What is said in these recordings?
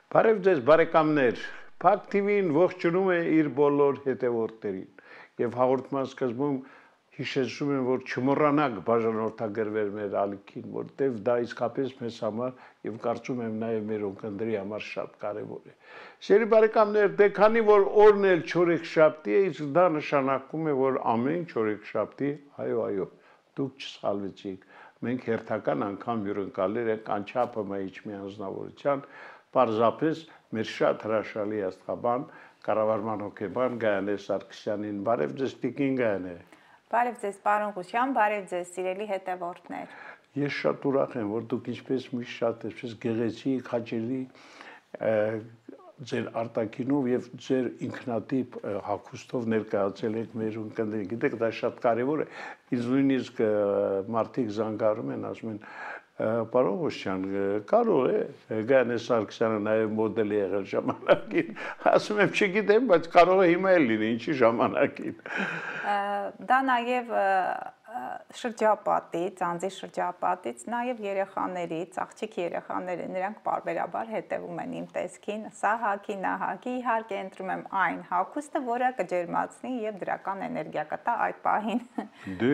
Բարև ձեզ բարեկամներ, Փակ TV-ն ողջունում է իր բոլոր հետևորդներին եւ հաղորդման սկզբում հիշեցնում եմ, որ չմոռանաք բաժանորդագրվել մեր ալիքին, որտեղ դա իսկապես մեզ համար եւ կարծում եմ նաեւ մեր օգնների համար շատ կարեւոր է։ Սիրելի բարեկամներ, դե քանի որ օրն էլ չորեքշաբթի է, իսկ դա նշանակում է, որ ամեն չորեքշաբթի, այո, դուք չսխալվեցիք։ Մենք հերթական անգամ հյուրընկալել ենք անչափ մայիչ մի անձնավորության, պարզապես մեր շատ հրաշալի աստղաբան, կառավարման հոգեբան Գայանե Սարգսյանին։ Բարև ձեզ, Տիկին Գայանե։ Բարև ձեզ, պարոն Ղուշյան, բարև ձեզ, սիրելի հետևորդներ։ Ես շատ ուրախ եմ, որ դուք ինչպես միշտ շատ այսպես գեղեցիկ, հաճելի ձեր արտաքինով եւ ձեր ինքնատիպ հագուստով ներկայացել եք մեր ունկնդրին։ Գիտեք, դա շատ կարեւոր է։ Ինձ նույնիսկ մարդիկ զանգարում են, ասում են, պարոն Ղուշյան, կարող է Գայանե Սարգսյանը նաեւ մոդել է եղել ժամանակին։ Ասում եմ, չգիտեմ, բայց կարող է հիմա էլ լինի, ինչի ժամանակին։ Դա նաեւ շրջապատից, անձի շրջապատից, նաև երեխաներից, աղջիկ երեխաները, նրանք պարբերաբար հետևում են իմ տեսքին, սա հագի, նա հագի, իհարկե ընտրում եմ այն հագուստը, որը կջերմացնի եւ դրական էներգիա կտա այդ պահին։ Դե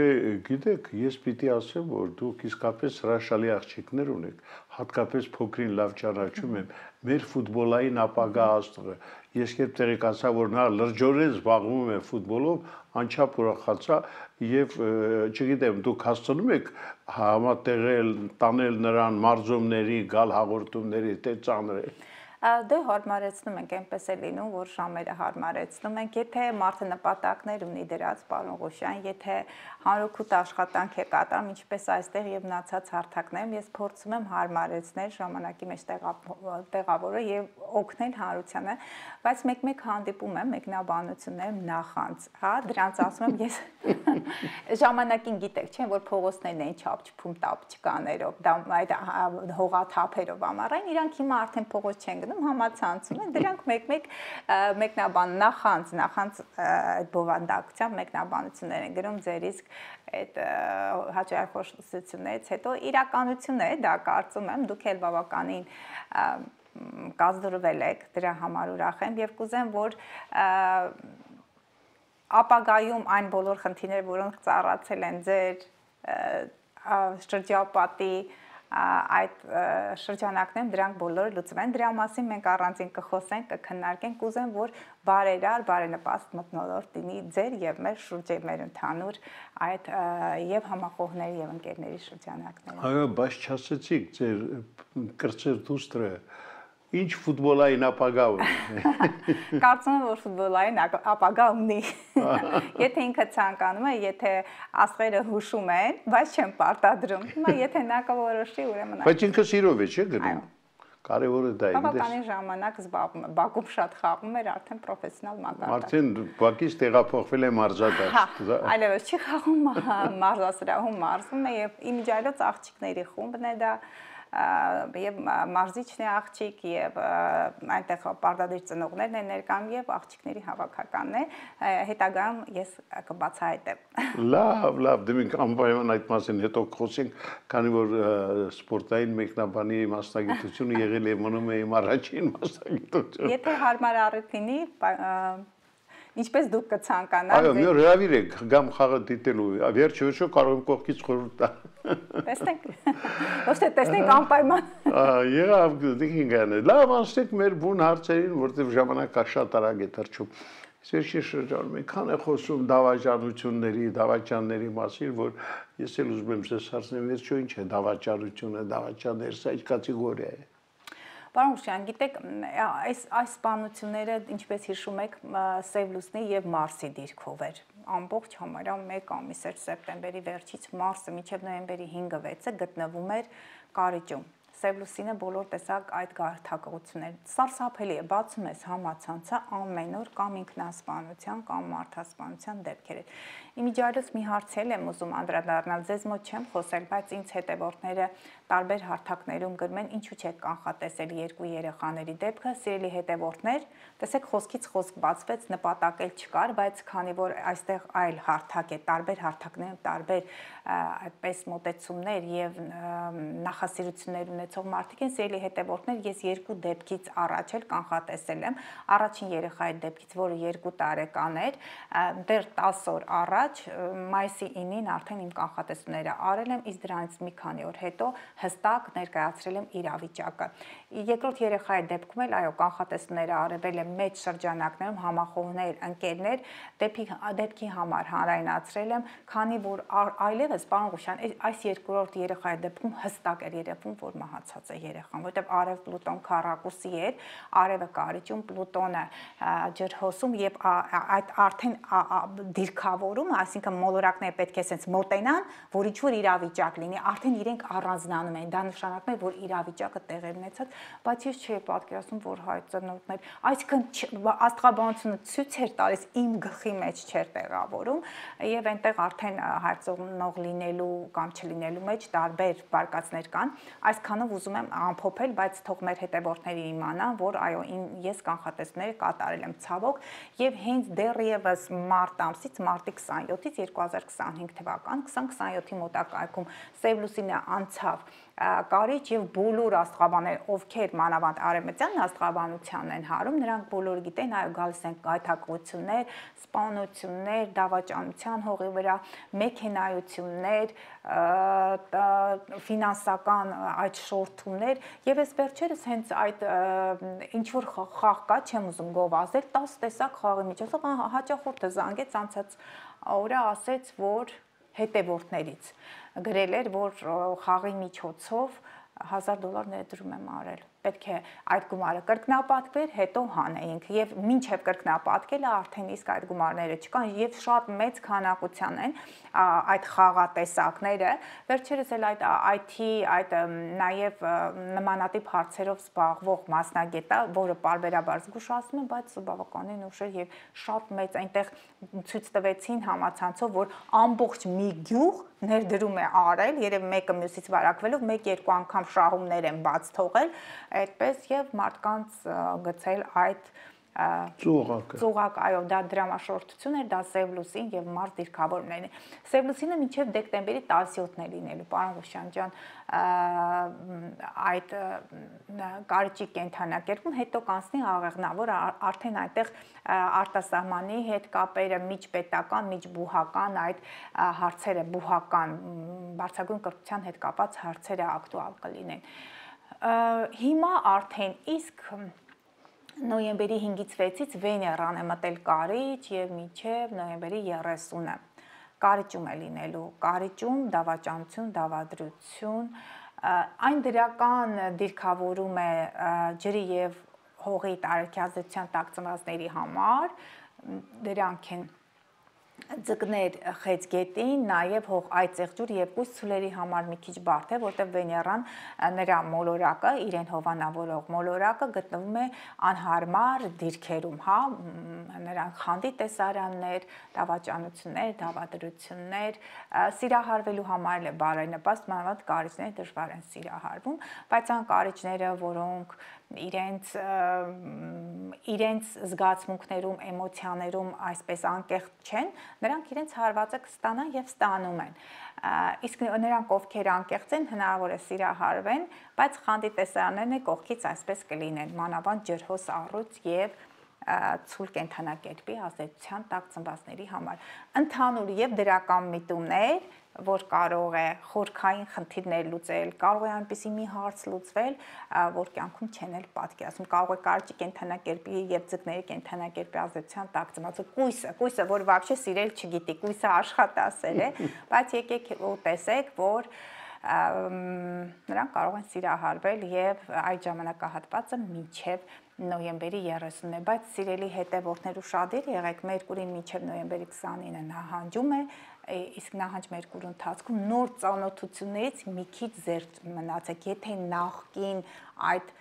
գիտեք, ես պիտի ասեմ, որ դուք իսկապես հրաշալի աղջիկներ ունեք, հատկապես փոքրին լավ ճանաչում եմ, մեր ֆուտբոլային ապագա աստղը։ Ես երբ տեղեկացա, որ նա լրջորեն զբաղվում է ֆուտբոլով, անչափ ուրախացա եւ չգիտեմ, դուք հասցնում եք համատեղել, տանել նրան մարզումների, գալ հաղորդումների, թե ծանր է։ Դե հարմարեցնում ենք, այնպես է լինում, որ ժամերը հարմարեցնում ենք, եթե մարդը նպատակներ ունի դրած, պարոն Ղուշյան, եթե հանրօգուտ աշխատանք է կատարում, ինչպես այստեղ եւ մնացած հարթակներում, ես փորձում եմ հարմարեցնել ժամանակի մեջ տեղավորը եւ օգնել հանրությանը, բայց մեկ-մեկ հանդիպում եմ մեկնաբանություններ նախանց, հա, դրանց ասում եմ ես ժամանակին գիտեք, չէ՞ որ փողոցներն են չափչփում տապչկաներով, դա այդ հողաթափերով ամառային, իրանք հիմա արդեն փողոց չեն գնում, համացանցում են, դրանք մեկ-մեկ մեկնաբան նախանց այդ բովանդակությամբ մեկնաբանություններ են գրում ձեր իսկ այդ հաճախորդություններից հետո իրականություն է, դա կարծում եմ, դուք էլ բավականին կազդրվել եք, դրա համար ուրախ եմ եւ կուզեմ, որ ապագայում այն բոլոր խնդիրները, որոնք ծառացել են ձեր շրջապատի այդ շրջանակներում դրանք բոլորը լուծվեն, դրա մասին մենք առանձին կխոսենք, կքննարկենք, կուզեմ, որ բարերար, բարենպաստ մթնոլորտ լինի ձեր եւ մեր շուրջի մեր ընդհանուր այդ եւ համախոհների եւ ընկերների շրջանակներում։ Այո, բայց չասեցիք ձեր կրծեր դուստրը ինչ ֆուտբոլային ապագա ունի։ Կարծում եմ, որ ֆուտբոլային ապագա ունի։ Եթե ինքը ցանկանում է, եթե աստղերը հուշում են, բայց չեն պարտադրում։ Հիմա եթե նա կորոշի, ուրեմն։ Բայց ինքը սիրով է, չէ՞ գրում։ Կարևորը դա է։ Բավականին ժամանակ զբաղվում է։ Բակում շատ խաղում էր, արդեն պրոֆեսիոնալ մակարդակ։ Արդեն Բաքից տեղափոխվել է մարզադաշտ։ Այլևս չի խաղում մարզասրահում, մարզվում է եւ իմիջիայլոց աղջիկների խումբն է դա եւ մարզիչն է աղջիկ եւ այնտեղ պարտադիր ծնողներն են ներկայանում եւ աղջիկների հավաքականն է, հետագայում ես կբացահայտեմ։ Լավ, դե մենք անպայման այդ մասին հետո խոսենք, քանի որ սպորտային մեկնաբանի մասնագիտությունը եղել է մնում է իմ առաջին մասնագիտությունը։ Եթե հարմար առիթ լինի, ինչպես դուք կցանկանաք։ Այո, մի օր հրավիր եք գամ խաղը դիտելու, վերջը կարող եմ կողքից խորհուրդ տալ։ Տեսնենք։ Ոչ թե տեսնենք անպայման։ Եղավ, դիքին գանը։ Լավ, անցնենք մեր բուն հարցերին, որտեղ ժամանակը շատ արագ է թռչում։ Սերժի շրջանում այնքան է խոսում դավաճանների մասին, որ ես էլ ուզում եմ ձեզ հարցնել, վերջո ինչ է դավաճանությունը, դավաճաններ, սա ինչ կատեգորիա է։ Պարոն Ղուշյան, գիտեք, այս սպանությունները, ինչպես հիշում եք, Սև լուսնի եւ Մարսի դիրքով էր։ Ամբողջ համարյա 1 ամիս էր սեպտեմբերի վերջից մարտը մինչև նոյեմբերի 5-6-ը գտնվում էր Կարիճում։ Սև լուսինը բոլոր տեսակ այդ գարթակղություններ սարսափելի է, բացում ես համացանցը ամեն օր կամ ինքնասպանության կամ մարդասպանության դեպքեր են։ Իմիջիայլոց մի հարցել եմ ուզում անդրադառնալ, ձեզ մոտ չեմ խոսել, բայց ինձ հետևորդները տարբեր հարթակներում գրում են, ինչու՞ չեք կանխատեսել 2 երեխաների դեպքը, սիրելի հետևորդներ, տեսեք խոսքից խոսք բացվեց, նպատակել չկար, բայց քանի որ այստեղ այլ հարթակ է, տարբեր հարթակներում տարբեր այդպես մոտեցումներ եւ նախասիրություններ ունեցող մարդիկ են, սիրելի հետևորդներ, ես երկու դեպքից առաջ էլ կանխատեսել եմ, առաջին երեխայի դեպքից, որը 2 տարեկան էր, դեռ 10 օր առաջ, մայիսի 9-ին արդեն իմ կանխատեսումները արել եմ, իսկ դրանից մի քանի օր հետո հստակ ներկայացրել եմ իրավիճակը։ Երկրորդ երեխայի դեպքում էլ, այո, կանխատեսումները արվել եմ մեծ շրջանակներում, համախոհներ, ընկերներ, դեպքի համար հանրայնացրել եմ, քանի որ այլևս, պարոն Ղուշյան, այս երկրորդ երեխայի դեպքում հստակ էր երևում, որ մահացած է երեխան, որտեղ արև Պլուտոն քառակուսի էր, արևը կարիճում, Պլուտոնը ջրհոսում եւ այդ արդեն դիրքավորումը, այսինքն մոլորակները պետք է sense մոտենան, որ ինչ-որ իրավիճակ լինի, արդեն իրենք առանձնանում են, դա նշանակում է, որ իրավիճակը տեղի ունեցած, բայց ես չէի պատկերացնում, որ հայ ծնողներ, այսինքն աստղաբանությունը ցույց էր տալիս իմ գլխի մեջ չէր տեղավորում եւ այնտեղ արդեն հայցողնող լինելու կամ չլինելու մեջ տարբեր բարգացներ կան, այսքանով ուզում եմ ամփոփել, բայց թող մեր հետևորդները իմանան, որ այո, ես կանխատեսումները կատարել եմ ցավոք եւ հենց դեռևս մարտ ամսից, մարտի 27-ից 2025 թվական 2027-ի մոտակայքում Սևլուսինը անցավ կարիճ եւ բոլոր աստղաբանները, ովքեր մանավանդ արևմտյան աստղաբանությանն են հարում, նրանք բոլորը գիտեն, այո, գալիս են գայթակղություններ, սպանություններ, դավաճանության հողի վրա, մեքենայություններ, ֆինանսական այդ շորթումներ եւ այս վերջերս հենց այդ ինչ որ խաղ կա, չեմ ուզում գովազդել, 10 տեսակ խաղի միջոցով հաճախորդը զանգեց անցած օրը ասեց, որ հետևորդներից գրել էր, որ խաղի միջոցով $1000 ներդրում եմ արել։ Պետք է այդ գումարը կրկնապատկվեր, հետո հանեինք եւ մինչեւ կրկնապատկելը արդեն իսկ այդ գումարները չկան եւ շատ մեծ քանակության են այդ խաղատեսակները։ Վերջերս էլ այդ IT, այդ նաեւ նմանատիպ հարցերով զբաղվող մասնագետը, որը պարբերաբար զգուշացնում է, բայց բավականին ուշ էր եւ շատ մեծ այնտեղ ցույց տվեցին համացանցով, որ ամբողջ մի գյուղ ներդրում է արել, երբ մեկը մյուսից վարակվելով 1-2 անգամ շահումներ են բաց թողել, այդպես եւ մարդկանց գցել այդ ծուղակ, այո, դա դրամաշորթություն էր, դա Սևլուսին եւ մարտ դիրքավորումներն են։ Սևլուսինը մինչեւ դեկտեմբերի 17-ն է լինելու, պարոն Ղուշյան ջան, այդ կարիճի կենթանակերպում, հետո կանցնի աղեղնավոր, արդեն այնտեղ արտասահմանի հետ կապերը, միջպետական, միջբուհական այդ հարցերը, բուհական, բարձրագույն կրթության հետ կապված հարցերը ակտուալ կլինեն։ Հիմա արդեն իսկ նոյեմբերի 5-ից 6-ից Վեներան է մտել կարիճ եւ մինչեւ նոյեմբերի 30-ը կարիճում է լինելու, կարիճում դավաճանություն, դավադրություն, այն դրական դիրքավորում է ջրի եւ հողի տարեքյազդեցության տակ ծնվածների համար, դրանք են ձկներ խեցգետին, նաև հող այծեղջուր եւ կույս ցուլերի համար մի քիչ բարդ է, որտեղ Վեներան նրա մոլորակը, իրեն հովանավորող մոլորակը գտնվում է անհարմար դիրքերում, հա, նրանք խանդի տեսարաններ, դավաճանություններ, դավադրություններ, սիրահարվելու համար է բարենպաստ, մանավանդ կարիճները դժվար են սիրահարվում, բայց այն կարիճները, որոնք իրենց զգացմունքներում, էմոցիաներում այսպես անկեղծ չեն, նրանք իրենց հարվածը կստանան եւ ստանում են։ Իսկ նրանք, ովքեր անկեղծ են, հնարավոր է սիրահարվեն, բայց խանդի տեսարաններն կողքից այսպես կլինեն, մանավանդ ջրհոս առյուծ եւ ցուլ կենթանակերպի ազդեցության տակ ծնվածների համար։ Ընդհանուր եւ դրական միտումներ, որ կարող է խորքային խնդիրներ լուծել, կարող է այնպիսի մի հարց լուծվել, որ կյանքում չեն էլ պատկերացնում, կարող է կարճի կենթանակերպի եւ ձկների կենթանակերպի ազդեցության տակ ծնվածը կույսը, որ вообще սիրել չգիտի, կույսը աշխատասեր է, բայց եկեք ու տեսեք, որ նրանք կարող են սիրահարվել եւ այդ ժամանակահատվածը մինչեւ նոյեմբերի 30-ն է, բայց սիրելի հետևորդներ ուշադիր եղեք, Մերկուրին մինչև նոյեմբերի 29-ը նահանջում է, իսկ նահանջ Մերկուրի ընթացքում նոր ծանոթություններից մի քիչ զերծ մնացեք, եթե նախկին այդ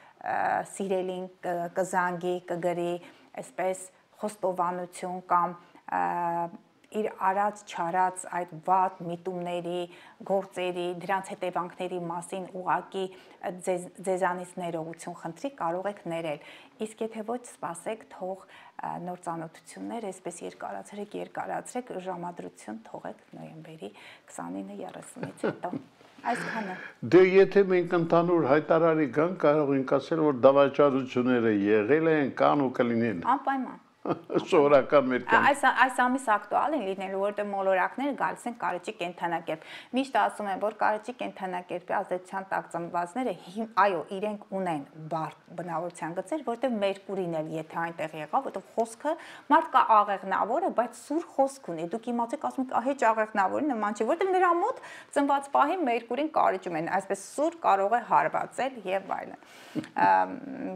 սիրելին կզանգի, կգրի, այսպես խոստովանություն կամ իր արած չարած այդ վատ միտումների, գործերի, դրանց հետևանքների մասին ուղակի ձեզանից ներողություն խնդրի, կարող եք ներել։ Իսկ եթե ոչ, սպասեք, թող նոր ծանոթություններ, այսպես երկարացրեք, ժամադրություն թողեք նոյեմբերի 29-30-ից հետո։ Այսքանը։ Դե եթե մենք ընդհանուր հայտարարի գանք, կարող ենք ասել, որ դավաճանությունները եղել են, կան ու կլինեն։ Անպայման։ Սովորական մեր կյանքում։ Այս ամիս ակտուալ են լինելու, որտեղ մոլորակները գալիս են կարճի կենդանակերպ։ Միշտ ասում են, որ կարճի կենդանակերպի ազդեցության տակ ծնվածները, այո, իրենք ունեն բարդ բնավորության գծեր, որտեղ Մերկուրին էլ եթե այնտեղ եղավ, որտեղ խոսքը մարդ կա աղեղնավոր է, բայց սուր խոսք ունի։ Դուք իմացեք, ասում եք, հեչ աղեղնավորի նման չի, որտեղ նրա մոտ ծնված պահին Մերկուրին կարճում են, այսպես սուր կարող է հարվածել եւ այլն։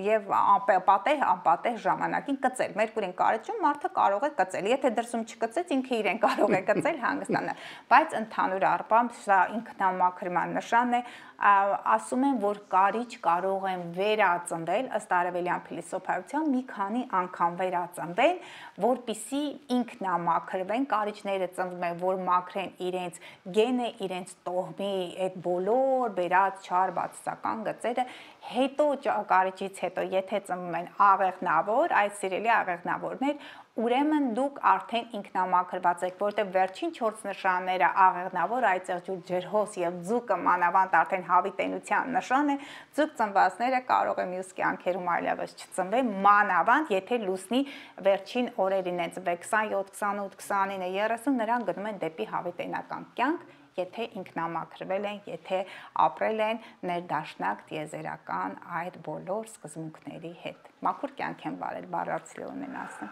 Եվ անպատեհ ժամանակին կծել։ Մերկուրին կարճում մարդը կարող է կծել։ Եթե դրսում չկծեց, ինքը իրեն կարող է կծել, հանգստանալ։ Բայց ընդհանուր առմամբ սա ինքնամաքրման նշան է, ասում են, որ կարիճ կարող են վերածնվել ըստ արևելյան փիլիսոփայության մի քանի անգամ վերածնվեն, որպիսի ինքնամաքրվեն, կարիճները ծնվում են, որ մաքրեն իրենց գենը, իրենց տոհմի այդ բոլոր բերած չար բացասական գծերը, հետո կարիճից հետո եթե ծնվում են աղեղնավոր, այդ սիրելի աղեղնավորներ, ուրեմն դուք արդեն ինքնամաքրված եք, որտեղ վերջին 4 նշանները աղեղնավոր, այծեղջուր, ջրհոս եւ ձուկը մանավանդ արդեն հավիտենության նշան է, ձուկ ծնվածները կարող է մյուս կյանքերում այլևս չծնվեն, մանավանդ եթե լուսնի վերջին օրերին են ծնվել 27, 28, 29, 30, նրանք գնում են դեպի հավիտենական կյանք, եթե ինքնամաքրվել են, եթե ապրել են ներդաշնակ տիեզերական այդ բոլոր սկզբունքների հետ։ Մաքուր կյանք են վարել, բառացիոն են ասում։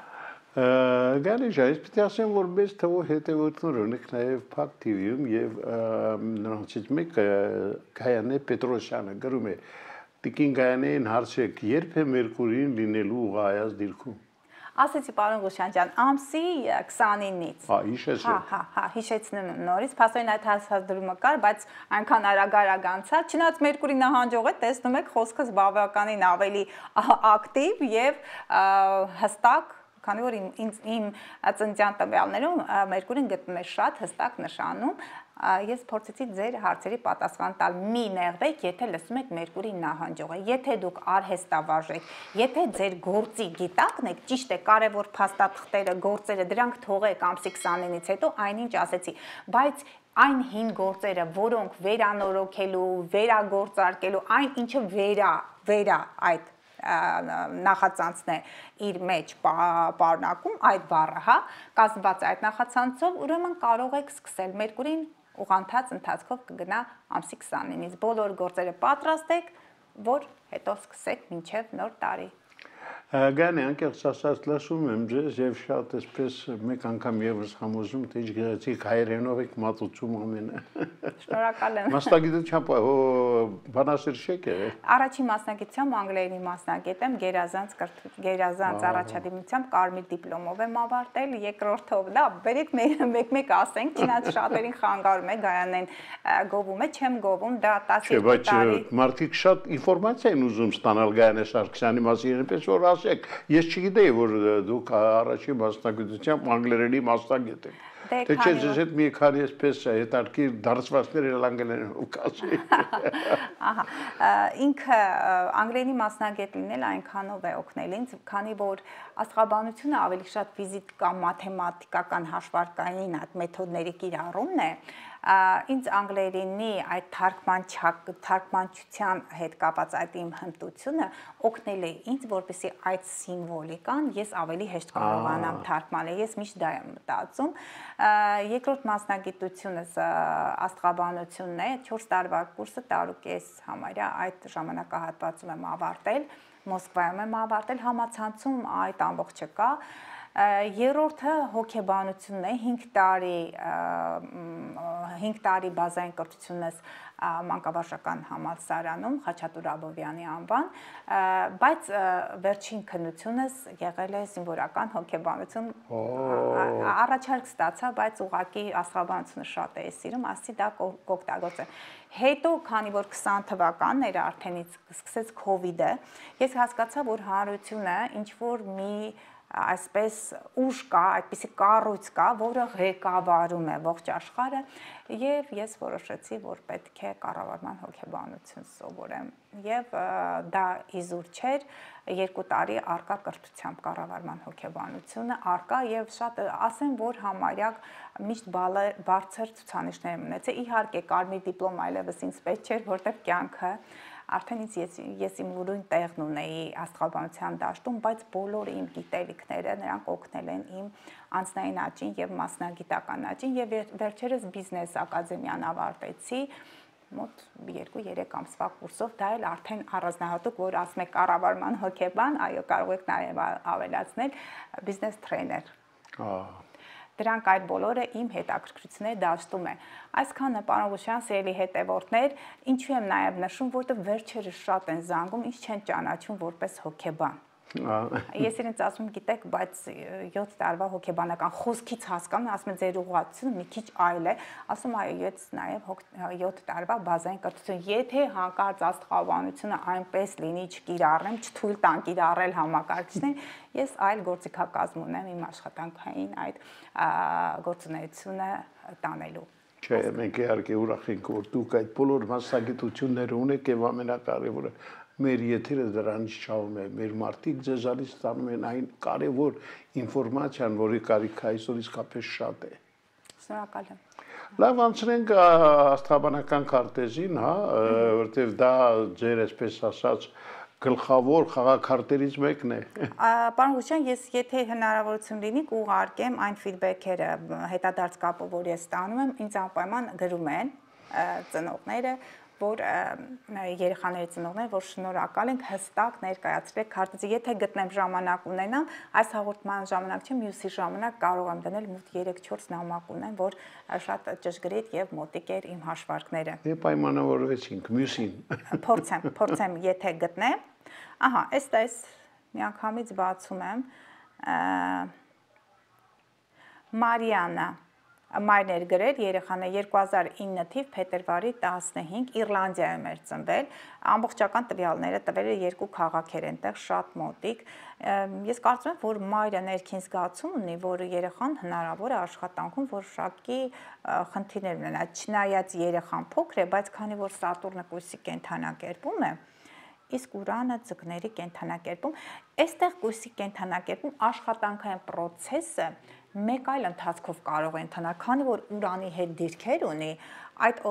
Գարեժ, այս պիտի ասեմ, որ մեզ թվով հետևորդներ ունենք նաև Փակ TV-ում եւ նրանցից մեկը Գայանե Պետրոսյանը գրում է. Տիկին Գայանեին հարցեք, երբ է Մերկուրին լինելու ուղղայաց դիրքում։ Ասեցի պարոն Ղուշյան ջան, ամսի 29-ից։ Հիշեցեք։ Հիշեցնում եմ նորից, փաստորեն այդ հասարդումը կար, բայց այնքան արագ անցավ, չնայած Մերկուրի նահանջող է, տեսնում եք, խոսքս բավականին ավելի ակտիվ եւ հստակ, քանի որ իմ ծննդյան տվյալներում Մերկուրին գտնում է շատ հստակ նշանում, ես փորձեցի ձեր հարցերի պատասխան տալ, մի նեղվեք, եթե լսում եք Մերկուրի նահանջող է, եթե դուք արհեստավարժ եք, եթե ձեր գործի գիտակն եք, ճիշտ է, կարևոր փաստաթղթերը, գործերը, դրանք թողեք ամսի 29-ից հետո, այնինչ ասեցի, բայց այն հին գործերը, որոնք վերանորոգելու, վերագործարկելու, այն ինչը վերա այդ նախածանցն է իր մեջ պարունակում այդ բառը, հա, կազմված այդ նախածանցով, ուրեմն կարող եք սկսել Մերկուրին ուղղընթաց ընթացքով կգնա ամսի 29-ից, բոլոր գործերը պատրաստեք, որ հետո սկսեք մինչև նոր տարի։ Գանի անկեղծ ասած լսում եմ ձեզ եւ շատ այսպես մեկ անգամ եւս համոզում թե գեղեցիկ հայերենով եք մատուցում ամենը։ Շնորհակալ եմ։ Մասնագիտությամբ բանասեր շեք է։ Առաջին մասնագիտությամբ անգլերենի մասնագետ եմ, գերազանց առաջադիմությամբ կարմիր դիպլոմով եմ ավարտել, երկրորդով, դա բերեք մեկ ասենք, չնայած շատերին խանգարում է Գայանեն գովում է, չեմ գովում, դա 12 տարի։ Մարդիկ շատ ինֆորմացիա են ուզում ստանալ Գայանե Սարգսյանի մասին, այնպես որ ասեք, ես չգիտեի, որ դուք առաջին մասնագիտությամբ անգլերենի մասնագետ եք։ Թե չէ ձեզ հետ մի քանի այսպես հետարքի դարձվածներ անգլերենով կասեի։ Ահա, ինքը անգլերենի մասնագետ լինել այնքանով է օգնել ինձ, քանի որ աստղաբանությունը ավելի շատ ֆիզիկա, մաթեմատիկական հաշվարկային այդ մեթոդների կիրառումն է, ինձ անգլերենի այդ թարգմանչության հետ կապված այդ իմ հմտությունը օգնել է ինձ, որպեսզի այդ սիմվոլիկան ես ավելի հեշտ կարողանամ թարգմանել, ես միշտ դա եմ մտածում։ Երկրորդ մասնագիտությունս աստղաբանությունն է, 4 տարվա կուրսը տարուկես համարյա այդ ժամանակահատվածում եմ ավարտել, Մոսկվայում եմ ավարտել, համացանցում այդ ամբողջը կա։ Երրորդը հոգեբանությունն է, 5 տարի բազային կրթությունս մանկավարժական համալսարանում Խաչատուր Աբովյանի անվան, բայց վերջին քննությունս եղել է զինվորական հոգեբանություն, առաջարկ ստացա, բայց ուղղակի աստղաբանությունը շատ է սիրում, ասի դա կօգտագործեմ։ Հետո, քանի որ 20 թվականներ արդենից սկսեց COVID-ը, ես հասկացա, որ հանրությունը ինչ որ մի այսպես ուժ կա, այդպիսի կառույց կա, որը ղեկավարում է ողջ աշխարհը, եւ ես որոշեցի, որ պետք է կառավարման հոգեբանություն սովորեմ, եւ դա իզուր չէր, 2 տարի արկա կրթությամբ կառավարման հոգեբանությունը արկա եւ շատ ասեմ, որ համարյա միշտ բարձր ցուցանիշներ ունեցել, իհարկե կարմիր դիպլոմ այլևս ինձ պետք չէր, որտեղ կյանքը արդեն ես իմ ուրույն տեղն ունեի աստղաբանության դաշտում, բայց բոլոր իմ գիտելիքները նրանք օգնել են իմ անձնային աճին եւ մասնագիտական աճին եւ վերջերս բիզնես ակադեմիան ավարտեցի մոտ 2-3 ամսվա կուրսով, դա էլ արդեն առանձնահատուկ, որ ասում եք կառավարման հոգեբան, այո, կարող եք նաեւ ավելացնել բիզնես տրեյներ։ Դրանք այդ բոլորը իմ հետաքրքրությունների դաշտում է։ Այսքանը պարոն Ղուշյան, սիրելի հետևորդներ, ինչու եմ նաև նշում, որտեղ վերջերս շատ են զանգում, ինչ չեն ճանաչում որպես հոգեբան։ Ես իրենց ասում գիտեք, բայց 7 տարվա հոգեբանական խոսքից հասկանում, ասում եմ ձեր ուղղությունը մի քիչ այլ է, ասում այո, ես նաև 7 տարվա բազային կրթություն, եթե հանկարծ աստղաբանությունը այնպես լինի, չկիրառեմ, չթույլ տան կիրառել համակարգիչներին, ես այլ գործիքակազմ ունեմ իմ աշխատանքային այդ գործունեությունը տանելու։ Չէ, մենք իհարկե ուրախ ենք, որ դուք այդ բոլոր մասնագիտությունները ունեք եւ ամենակարևորը մեր եթերը դրանից չաղում է, մեր մարդիկ ձեզանից ստանում են այն կարևոր ինֆորմացիան, որի կարիքը այսօր իսկապես շատ է։ Շնորհակալ եմ։ Լավ, անցնենք աստղաբանական քարտեզին, հա, որտեղ դա ձեր, այսպես ասած, գլխավոր խաղաքարտերից մեկն է։ Պարոն Ղուշյան, ես եթե հնարավորություն լինի կուղարկեմ այն ֆիդբեքերը, հետադարձ կապը, որ ես ստանում եմ, ինձ անպայման գրում են ծնողները, որ երեխաների ծնողները, որ շնորհակալ ենք հստակ ներկայացրեք քարտեզը, եթե գտնեմ ժամանակ ունենամ, այս հաղորդման ժամանակ չէ, մյուսի ժամանակ կարող եմ դնել մոտ 3-4 նամակ ունեմ, որ շատ ճշգրիտ եւ մոտիկ էր իմ հաշվարկները։ Դե պայմանավորվեցինք մյուսին։ Փորձեմ, եթե գտնեմ։ Ահա, այստես միանգամից բացում եմ Մարիանա Մայրն էր գրել, երեխան է 2009 թիվ փետրվարի 15 Իռլանդիայում էր ծնվել, ամբողջական տվյալները տվել է 2 քաղաքեր այնտեղ շատ մոտիկ։ Ես կարծում եմ, որ մայրը ներքին զգացում ունի, որ երեխան հնարավոր է աշխատանքում որոշակի խնդիրներ ունենա, չնայած երեխան փոքր է, բայց քանի որ Սատուրնը կույսի կենդանակերպում է, իսկ Ուրանը ձկների կենդանակերպում, այստեղ կույսի կենդանակերպում աշխատանքային process-ը մեկ այլ ընթացքով կարող է ընթանալ, քանի որ Ուրանի հետ դիրքեր ունի, այդ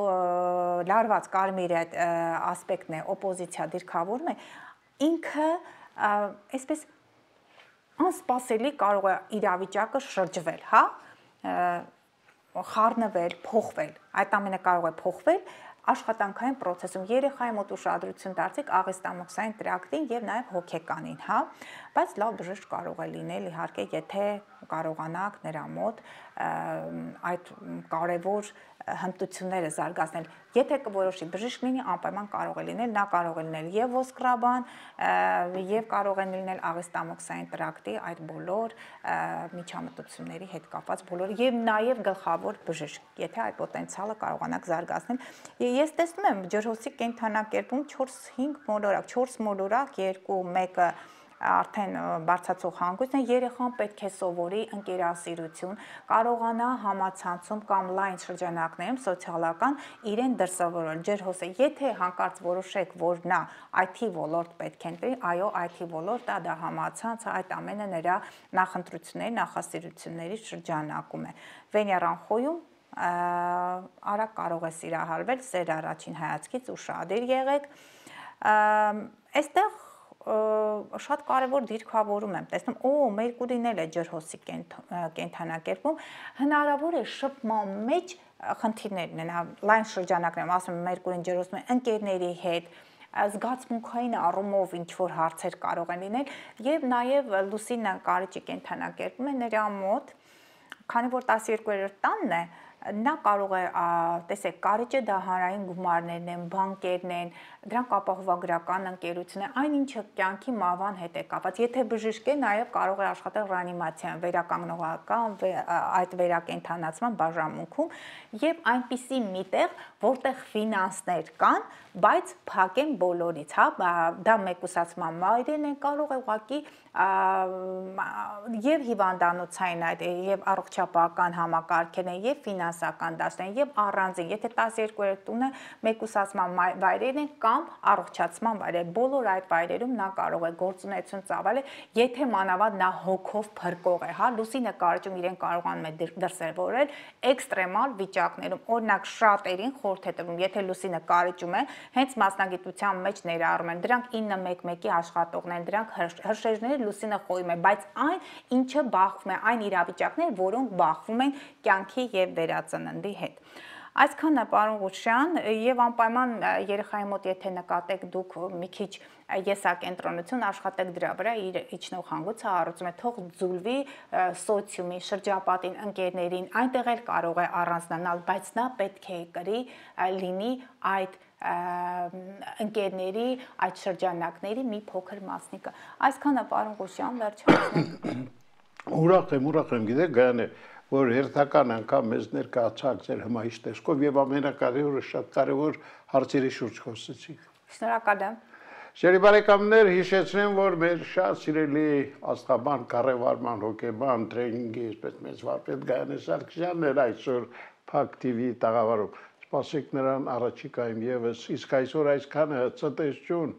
լարված կարմիր այդ ասպեկտն է, օպոզիցիա դիրքավորում է, ինքը այսպես անսպասելի կարող է իրավիճակը շրջվել, հա, խառնվել, փոխվել, այդ ամենը կարող է փոխվել աշխատանքային process-ում երեխայի մոտ ուշադրություն դարձեք աղեստամոքսային տրակտին եւ նաեւ հոգեկանին, հա, բայց լավ բժիշկ կարող է լինել իհարկե, եթե կարողանաք նրա մոտ այդ կարևոր հմտությունները զարգացնել։ Եթե կորոշի բժիշկ լինի, անպայման կարող է լինել, նա կարող է լինել եւ ոսկրաբան, եւ կարող է լինել աղեստամոքսային տրակտի այդ բոլոր միջամտությունների հետ կապված բոլոր եւ նաեւ գլխավոր բժիշկ, եթե այդ պոտենցիալը կարողանաք զարգացնել։ Ես տեսնում եմ ջրհոսի կենդանակերպում 4-5 մոլորակ, 4 մոլորակ, 2, մեկը արդեն բարձրացող հանգույցն է, երեխան պետք է սովորի ընկերասիրություն, կարողանա համացանցում կամ լայն շրջանակներում սոցիալական իրեն դրսևորել ջրհոսը, եթե հանկարծ որոշեք, որ նա IT ոլորտ պետք է ընտրի, այո, IT ոլորտը դա համացանցը, այդ ամենը նրա նախընտրությունների, նախասիրությունների շրջանակում է։ Վեներան խոյում արագ կարող է սիրահարվել, սեր առաջին հայացքից ուշադիր եղեք։ Այստեղ շատ կարևոր դիրքավորում եմ տեսնում, Մերկուրին էլ է ջրհոսի կենդանակերպում, հնարավոր է շփման մեջ խնդիրներ ունենա, լայն շրջանակներում, ասում եմ Մերկուրին ջրհոսում է ընկերների հետ, զգացմունքային առումով ինչ-որ հարցեր կարող են լինել եւ նաեւ Լուսինը կարիճի կենդանակերպում է նրա մոտ, քանի որ 12-րդ տանն է, նա կարող է, տեսեք, կարիճը դա հանրային գումարներն են, բանկերն են, դրանք ապահովագրական ընկերությունն է, այն ինչը կյանքի մահվան հետ է կապված։ Եթե բժիշկ է, նաև կարող է աշխատել ռեանիմացիայում, վերականգնողական, այդ վերակենդանացման բաժանմունքում եւ այնպիսի միտեղ, որտեղ ֆինանսներ կան, բայց փակ են բոլորից, հա, դա մեկուսացման մայրերն են, կարող է ուղղակի եւ հիվանդանոցային այդ եւ առողջապահական համակարգերն են եւ ֆինանսական դաշտերն եւ առանձին, եթե 12 տունը մեկուսացման վայրերն են կամ առողջացման վայրեր, բոլոր այդ վայրերում նա կարող է գործունեություն ծավալել, եթե մանավանդ նա հոգով փրկող է, հա, լուսինը կարճում իրեն կարողանում է դրսևորել էքստրեմալ վիճակներում, օրինակ շատերին խորհուրդ է տրվում, եթե լուսինը կարճում է, հենց մասնագիտության մեջ ներառում են, դրանք 911-ի աշխատողներ են, դրանք հրշեջները լուսինը խոյում է, բայց այն, ինչը բախվում է, այն իրավիճակներ, որոնք բախվում են կյանքի եւ վերածննդի հետ։ Այսքանը պարոն Ղուշյան, եւ անպայման երեխայի մոտ եթե նկատեք դուք մի քիչ եսակենտրոնություն աշխատեք դրա վրա, իր իջնող հանգույցը առուցում է, թող ձուլվի սոցիումի, շրջապատին, ընկերներին, այնտեղ էլ կարող է առանձնանալ, բայց նա պետք է կրի լինի այդ ընկերների, այդ շրջանակների մի փոքր մասնիկը։ Այսքանը պարոն Ղուշյան, վերջացնենք։ Ուրախ եմ, գիտեք, Գայանե, որ հերթական անգամ մեզ ներկայացաք ձեր հմայիչ տեսքով եւ ամենակարևորը շատ կարևոր հարցերի շուրջ խոսեցիք։ Շնորհակալ եմ։ Սիրելի բարեկամներ, հիշեցնեմ, որ մեր շատ սիրելի աստղաբան, կառավարման հոգեբան, տրեյնինգի, այսպես մեծ վարպետ Գայանե Սարգսյանն էր այսօր Փակ TV տաղավարում։ Սպասեք նրան առաջիկայում եւս, իսկ այսօր այսքանը, ցտեսություն։